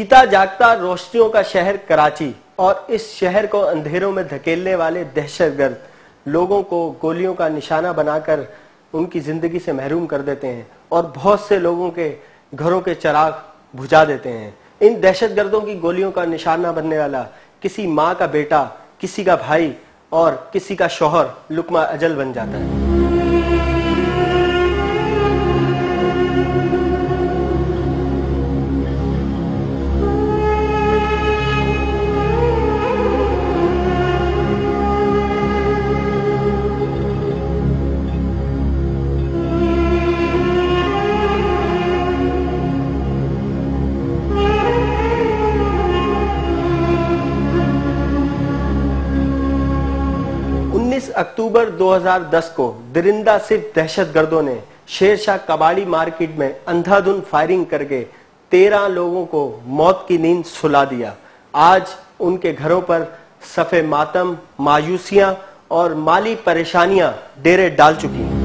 जीता जागता रोशनियों का शहर कराची और इस शहर को अंधेरों में धकेलने वाले दहशतगर्द लोगों को गोलियों का निशाना बनाकर उनकी जिंदगी से महरूम कर देते हैं और बहुत से लोगों के घरों के चिराग बुझा देते हैं। इन दहशतगर्दों की गोलियों का निशाना बनने वाला किसी माँ का बेटा, किसी का भाई और किसी का शौहर लुकमा अजल बन जाता है। 19 अक्टूबर 2010 को दरिंदा सिर्फ दहशतगर्दों ने शेरशाह कबाड़ी मार्केट में अंधाधुंध फायरिंग करके 13 लोगों को मौत की नींद सुला दिया। आज उनके घरों पर सफ़े मातम, मायूसियां और माली परेशानियां डेरे डाल चुकी हैं।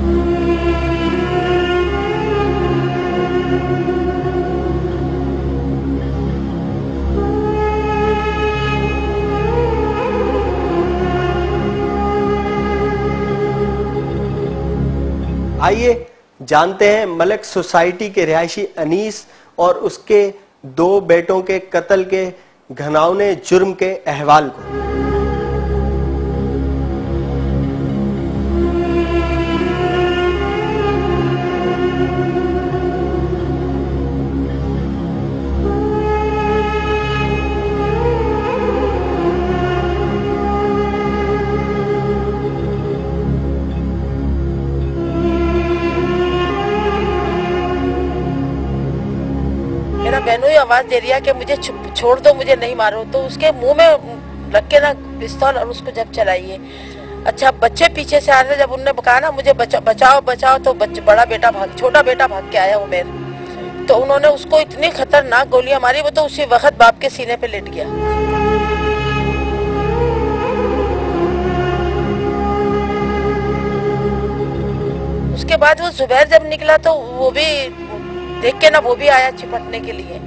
आइए जानते हैं मलक सोसाइटी के रिहायशी अनीस और उसके 2 बेटों के कत्ल के घिनौने जुर्म के अहवाल को। बहनों ही आवाज दे रही है कि मुझे छोड़ दो, मुझे नहीं मारो, तो उसके मुंह में रख के ना पिस्तौल और उसको जब चलाइए। अच्छा, बच्चे पीछे से आ रहे, जब उनने कहा ना मुझे बचाओ बचाओ, तो छोटा बेटा भाग के आया उमेर, तो उन्होंने उसको इतनी खतरनाक गोलियां मारी, वो तो उसी वक्त बाप के सीने पे लेट गया। उसके बाद वो जुबैर जब निकला तो वो भी देख के ना वो भी आया चिपटने के लिए,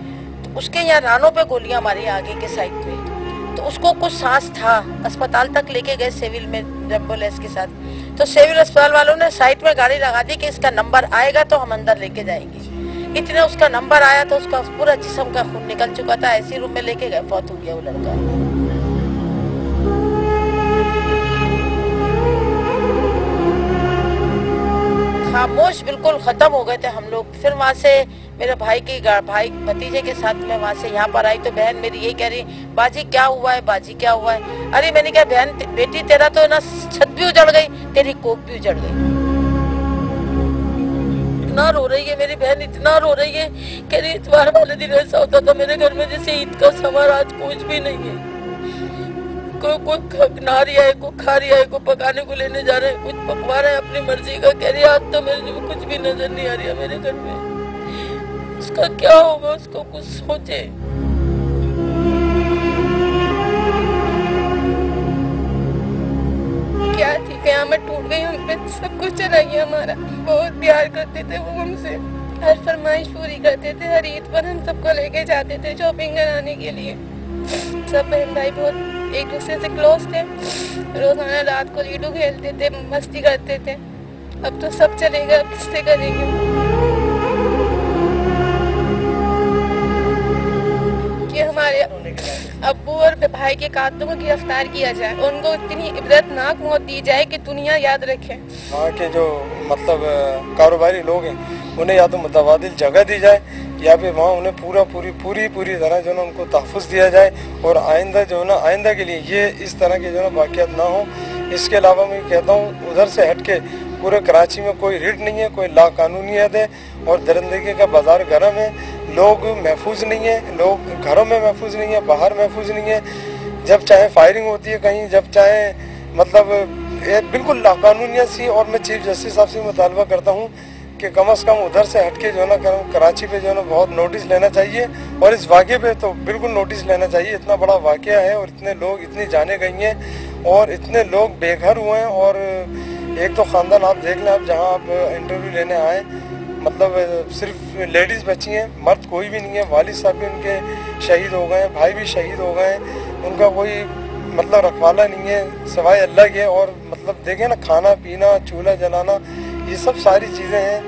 तो उसके यहाँ रानों पे गोलियां मारी आगे के साइड पे, तो उसको कुछ सांस था। अस्पताल तक लेके गए सिविल में एम्बुलेंस के साथ, तो सिविल अस्पताल वालों ने साइड में गाड़ी लगा दी कि इसका नंबर आएगा तो हम अंदर लेके जाएंगे। इतने उसका नंबर आया तो उसका पूरा जिस्म का खून निकल चुका था, ऐसी रूम में लेके गए, फौत हो गया वो लड़का। खामोश बिल्कुल खत्म हो गए थे हम लोग। फिर वहाँ से मेरे भाई भतीजे के साथ में वहाँ से यहाँ पर आई, तो बहन मेरी यही कह रही, बाजी क्या हुआ है, बाजी क्या हुआ है। अरे मैंने कहा बहन बेटी तेरा तो ना छत भी उजड़ गई, तेरी कोख भी उजड़ गई। इतना रो रही है मेरी बहन, इतना रो रही है, कह रही इतवार वाले दिन ऐसा होता था मेरे घर में जैसे ईद का समय, आज कुछ भी नहीं है। कोई नहा रिया है, कोई खा रिया है, कोई पकाने को लेने जा रहे हैं, कुछ पकवा रहे हैं अपनी मर्जी का। कह रही आज तो मेरे को कुछ भी नजर नहीं आ रही है मेरे घर में। उसका क्या होगा, उसको कुछ सोचे। क्या थी, कयामत टूट गई, हम पे सब कुछ चला गया हमारा। बहुत प्यार करते थे वो हमसे, हर फरमाइश पूरी करते थे। हर ईद पर हम सबको लेके जाते थे शॉपिंग कराने के लिए। सब बहन भाई बहुत एक दूसरे से क्लोज थे, रोजाना रात को लूडो खेलते थे, मस्ती करते थे। अब तो सब चलेगा, अब किससे करेंगे। कि हमारे अब्बू और भाई के कातलों को गिरफ्तार किया जाए, उनको इतनी इबरतनाक मौत दी जाए कि दुनिया याद रखे। वहाँ के जो मतलब कारोबारी लोग हैं उन्हें या तो मुतबादिल जगह दी जाए या फिर वहाँ उन्हें पूरी तरह जो ना उनको तहफ़्फ़ुज़ दिया जाए, और आइंदा जो ना आइंदा के लिए ये इस तरह के जो ना वाक़यात ना हो। इसके अलावा मैं कहता हूँ उधर से हट के पूरे कराची में कोई रिट नहीं है, कोई लाकानूनियत है और दरिंदगी का बाजार गर्म है। लोग महफूज नहीं है, लोग घरों में महफूज नहीं है, बाहर महफूज नहीं है। जब चाहे फायरिंग होती है कहीं, जब चाहे मतलब बिल्कुल लाकानूनियत सी। और मैं चीफ जस्टिस साहब से मुतालबा करता हूँ कि कम से कम उधर से हटके जो है ना कराची पे जो है ना बहुत नोटिस लेना चाहिए, और इस वाक़े पे तो बिल्कुल नोटिस लेना चाहिए। इतना बड़ा वाक़या है और इतने लोग, इतनी जाने गई हैं और इतने लोग बेघर हुए हैं। और एक तो ख़ानदान आप देख लें, आप जहाँ आप इंटरव्यू लेने आए, मतलब सिर्फ लेडीज बची हैं, मर्द कोई भी नहीं है। वालिद साहब भी उनके शहीद हो गए, भाई भी शहीद हो गए, उनका कोई मतलब रखवाला नहीं है सिवाय अल्लाह के। और मतलब देखें ना, खाना पीना, चूल्हा जलाना, ये सब सारी चीज़ें हैं।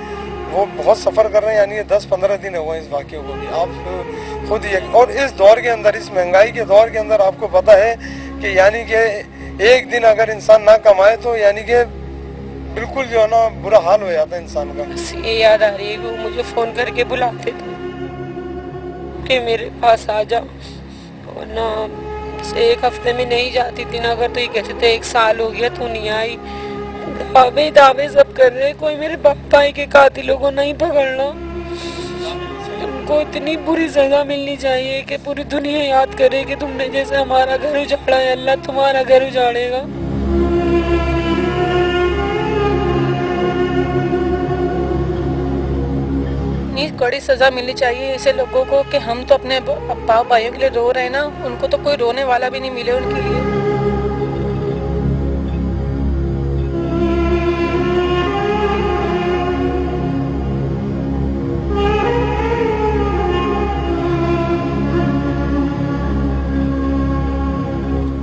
वो बहुत सफ़र कर रहे हैं, यानी 10-15 दिन हो गए इस वाक़े को भी। आप खुद ही, और इस दौर के अंदर, इस महंगाई के दौर के अंदर आपको पता है कि यानी कि एक दिन अगर इंसान ना कमाए तो यानी कि बिल्कुल जो है ना बुरा हाल हो जाता है इंसान का। ये याद आ रही है, वो मुझे फ़ोन करके बुलाते थे कि मेरे पास आ जाओ, और ना एक हफ्ते में नहीं जाती थी ना, अगर तो ये कहते थे 1 साल हो गया तू नहीं आई। दावे सब कर रहे, कोई मेरे भाई के कातिलों को नहीं पकड़ना, उनको इतनी बुरी सजा मिलनी चाहिए कि पूरी दुनिया याद करे कि तुमने जैसे हमारा घर उजाड़ा है, अल्लाह तुम्हारा घर उजाड़ेगा। कड़ी सजा मिलनी चाहिए ऐसे लोगों को कि हम तो अपने बाप भाइयों के लिए रो रहे हैं ना, उनको तो कोई रोने वाला भी नहीं मिले उनके लिए।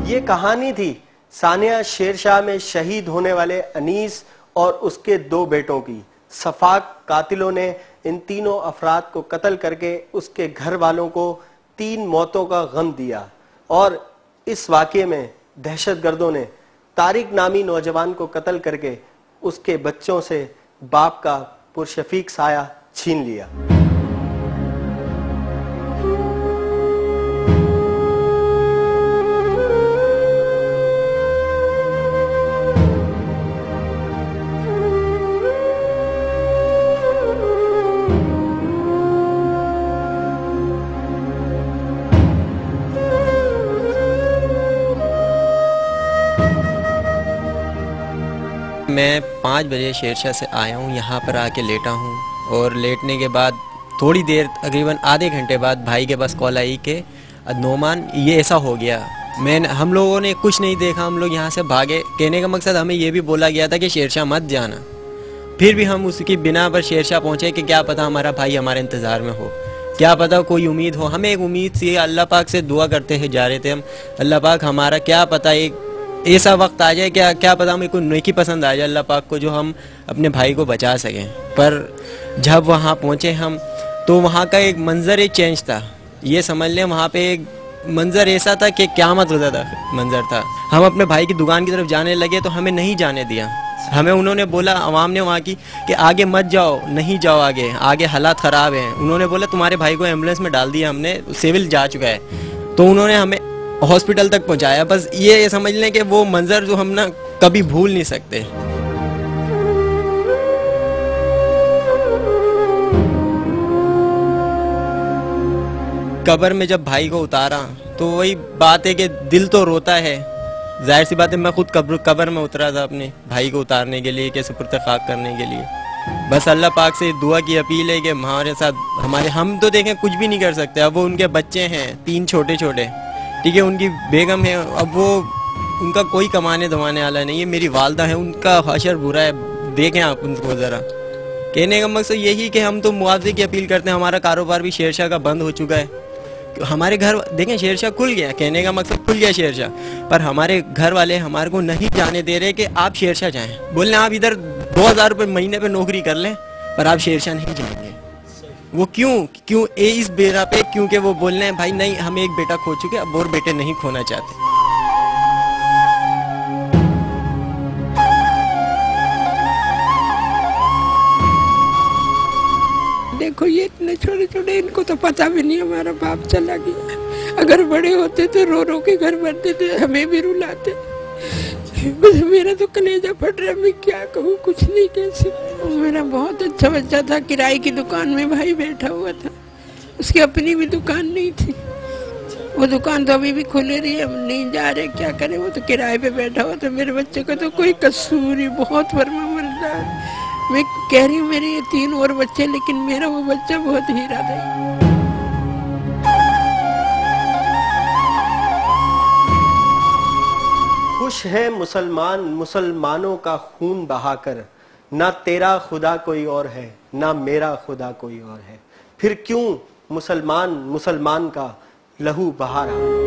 ये कहानी थी सानिया शेरशाह में शहीद होने वाले अनीस और उसके 2 बेटों की। सफाक कातिलों ने इन तीनों अफराद को कत्ल करके उसके घर वालों को 3 मौतों का गम दिया। और इस वाक़ये में दहशतगर्दों ने तारिक नामी नौजवान को कत्ल करके उसके बच्चों से बाप का पुरशफीक साया छीन लिया। मैं 5 बजे शेरशाह से आया हूँ, यहाँ पर आके लेटा हूँ, और लेटने के बाद थोड़ी देर, तकरीबन आधे घंटे बाद भाई के पास कॉल आई कि नोमान ये ऐसा हो गया। हम लोगों ने कुछ नहीं देखा, हम लोग यहाँ से भागे। कहने का मकसद, हमें ये भी बोला गया था कि शेरशाह मत जाना, फिर भी हम उसकी बिना पर शेरशाह पहुँचे कि क्या पता हमारा भाई हमारे इंतज़ार में हो, क्या पता कोई उम्मीद हो। हमें एक उम्मीद थी, अल्लाह पाक से दुआ करते हुए जा रहे थे हम, अल्लाह पाक हमारा क्या पता एक ऐसा वक्त आ जाए, क्या पता हमें कोई नेकी पसंद आ जाए अल्लाह पाक को, जो हम अपने भाई को बचा सकें। पर जब वहाँ पहुँचे हम, तो वहाँ का एक मंज़र एक चेंज था। ये समझ लें, वहाँ पे एक मंज़र ऐसा था कि क़यामत गुज़र था मंज़र था। हम अपने भाई की दुकान की तरफ जाने लगे तो हमें नहीं जाने दिया। हमें उन्होंने बोला, अवाम ने वहाँ की, कि आगे मत जाओ, नहीं जाओ आगे हालात ख़राब हैं। उन्होंने बोला तुम्हारे भाई को एम्बुलेंस में डाल दिया हमने, सिविल जा चुका है। तो उन्होंने हमें हॉस्पिटल तक पहुंचाया। बस ये समझ लें कि वो मंजर जो हम ना कभी भूल नहीं सकते। कब्र में जब भाई को उतारा तो वही बात है कि दिल तो रोता है, जाहिर सी बात है। मैं खुद कब्र में उतरा था अपने भाई को उतारने के लिए, कि सुपुर्द खाक करने के लिए। बस अल्लाह पाक से दुआ की अपील है कि हमारे साथ हम तो देखें कुछ भी नहीं कर सकते। अब वो उनके बच्चे हैं 3 छोटे, ठीक है, उनकी बेगम है, अब वो उनका कोई कमाने धमाने वाला नहीं है। मेरी वालदा है, उनका हशर बुरा है, देखें आप उनको ज़रा। कहने का मकसद यही कि हम तो मुआवजे की अपील करते हैं। हमारा कारोबार भी शेरशाह का बंद हो चुका है। हमारे घर देखें शेरशाह खुल गया, कहने का मकसद खुल गया शेरशाह, पर हमारे घर वाले हमारे को नहीं जाने दे रहे कि आप शेरशाह जाएँ। बोल रहे आप इधर 2000 रुपये महीने पे नौकरी कर लें, पर आप शेरशाह नहीं जाएंगे। वो क्यों इस बेरा पे, क्योंकि वो बोल रहे हैं भाई नहीं, हम एक बेटा खो चुके, अब और बेटे नहीं खोना चाहते। देखो ये इतने छोटे छोटे, इनको तो पता भी नहीं हमारा बाप चला गया। अगर बड़े होते तो रो रो के घर भरते थे, हमें भी रुलाते। बस मेरा तो कलेजा फट रहा, मैं क्या कहूँ, कुछ नहीं कैसे। मेरा बहुत अच्छा बच्चा था, किराए की दुकान में भाई बैठा हुआ था, उसकी अपनी भी दुकान नहीं थी। वो दुकान तो अभी भी खुली रही है, हम नहीं जा रहे, क्या करें, वो तो किराए पे बैठा हुआ था। मेरे बच्चे का तो कोई कसूर ही, बहुत फरमाबरदार। मैं कह रही हूँ मेरे ये 3 और बच्चे, लेकिन मेरा वो बच्चा बहुत हीरा था। खुश है मुसलमानों का खून बहाकर, ना तेरा खुदा कोई और है, ना मेरा खुदा कोई और है, फिर क्यों मुसलमान मुसलमान का लहू बहा रहा।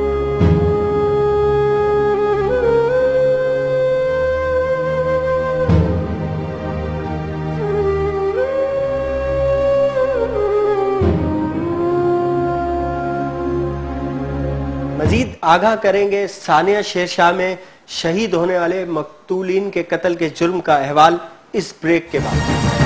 मजीद आगाह करेंगे सानिया शेरशाह में शहीद होने वाले मकतूलीन के कत्ल के जुर्म का अहवाल इस ब्रेक के बाद।